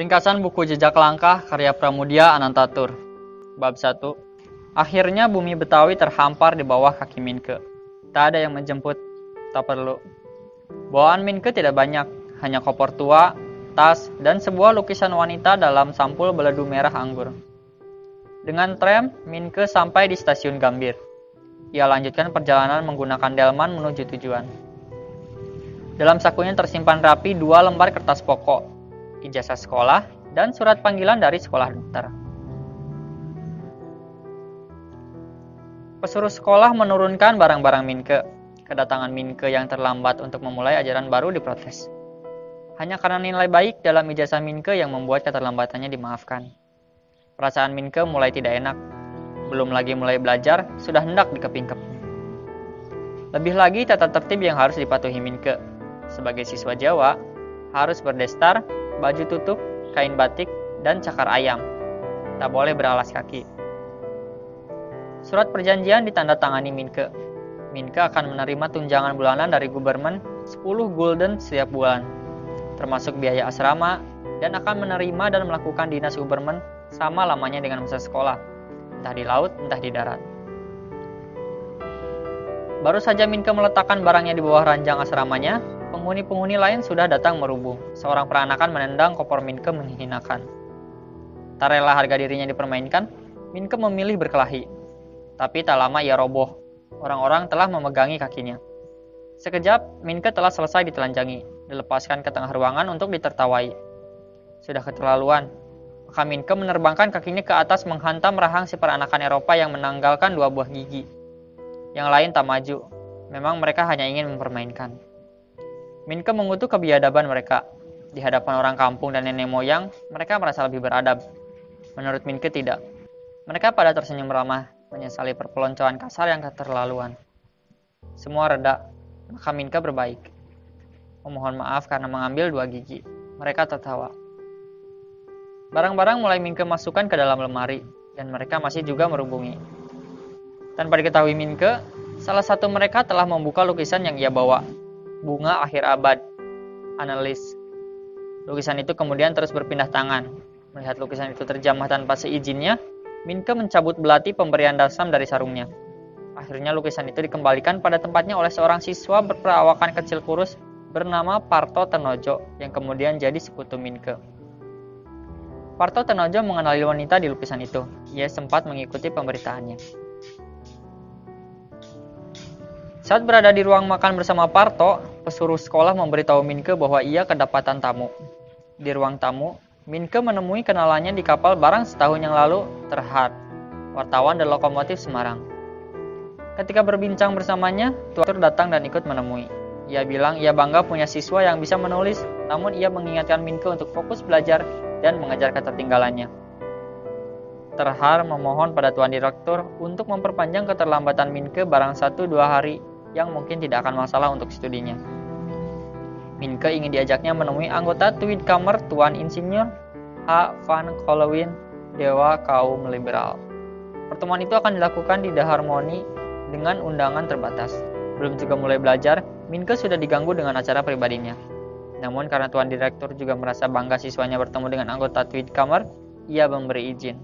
Ringkasan buku Jejak Langkah karya Pramudia Anantatur. Bab 1. Akhirnya bumi Betawi terhampar di bawah kaki Minke. Tak ada yang menjemput, tak perlu. Bawaan Minke tidak banyak, hanya koper tua, tas, dan sebuah lukisan wanita dalam sampul beledu merah anggur. Dengan tram, Minke sampai di stasiun Gambir. Ia lanjutkan perjalanan menggunakan delman menuju tujuan. Dalam sakunya tersimpan rapi 2 lembar kertas pokok, ijazah sekolah, dan surat panggilan dari sekolah dokter. Pesuruh sekolah menurunkan barang-barang Minke. Kedatangan Minke yang terlambat untuk memulai ajaran baru diprotes. Hanya karena nilai baik dalam ijazah Minke yang membuat keterlambatannya dimaafkan. Perasaan Minke mulai tidak enak. Belum lagi mulai belajar, sudah hendak dikeping-keping. Lebih lagi tata tertib yang harus dipatuhi Minke. Sebagai siswa Jawa, harus berdestar, baju tutup, kain batik, dan cakar ayam. Tak boleh beralas kaki. Surat perjanjian ditandatangani Minke. Minke akan menerima tunjangan bulanan dari Gubermen 10 gulden setiap bulan, termasuk biaya asrama, dan akan menerima dan melakukan dinas Gubermen sama lamanya dengan masa sekolah, entah di laut, entah di darat. Baru saja Minke meletakkan barangnya di bawah ranjang asramanya, penghuni-penghuni lain sudah datang merubuh. Seorang peranakan menendang koper Minke menghinakan. Tak rela harga dirinya dipermainkan, Minke memilih berkelahi. Tapi tak lama ia roboh. Orang-orang telah memegangi kakinya. Sekejap, Minke telah selesai ditelanjangi, dilepaskan ke tengah ruangan untuk ditertawai. Sudah keterlaluan. Maka Minke menerbangkan kakinya ke atas menghantam rahang si peranakan Eropa yang menanggalkan 2 buah gigi. Yang lain tak maju. Memang mereka hanya ingin mempermainkan. Minke mengutuk kebiadaban mereka. Di hadapan orang kampung dan nenek moyang, mereka merasa lebih beradab. Menurut Minke tidak. Mereka pada tersenyum ramah, menyesali perpeloncoan kasar yang keterlaluan. Semua reda, maka Minke berbaik. Memohon maaf karena mengambil 2 gigi. Mereka tertawa. Barang-barang mulai Minke masukkan ke dalam lemari, dan mereka masih juga merubungi. Tanpa diketahui Minke, salah satu mereka telah membuka lukisan yang ia bawa. Bunga akhir abad, analis. Lukisan itu kemudian terus berpindah tangan. Melihat lukisan itu terjamah tanpa seizinnya, Minke mencabut belati pemberian dasam dari sarungnya. Akhirnya lukisan itu dikembalikan pada tempatnya oleh seorang siswa berperawakan kecil kurus bernama Parto Tenojo yang kemudian jadi sekutu Minke. Parto Tenojo mengenali wanita di lukisan itu. Ia sempat mengikuti pemberitaannya. Saat berada di ruang makan bersama Parto, pesuruh sekolah memberitahu Minke bahwa ia kedapatan tamu. Di ruang tamu, Minke menemui kenalannya di kapal barang setahun yang lalu, Terhad, wartawan dan lokomotif Semarang. Ketika berbincang bersamanya, Tuatur datang dan ikut menemui. Ia bilang ia bangga punya siswa yang bisa menulis, namun ia mengingatkan Minke untuk fokus belajar dan mengejar ketertinggalannya. Terhad memohon pada Tuan Direktur untuk memperpanjang keterlambatan Minke barang 1-2 hari yang mungkin tidak akan masalah untuk studinya. Minke ingin diajaknya menemui anggota Tweedkammer Tuan Insinyur H. van Collewijn, Dewa Kaum Liberal. Pertemuan itu akan dilakukan di The Harmony dengan undangan terbatas. Belum juga mulai belajar, Minke sudah diganggu dengan acara pribadinya. Namun karena Tuan Direktur juga merasa bangga siswanya bertemu dengan anggota Tweedkammer, ia memberi izin.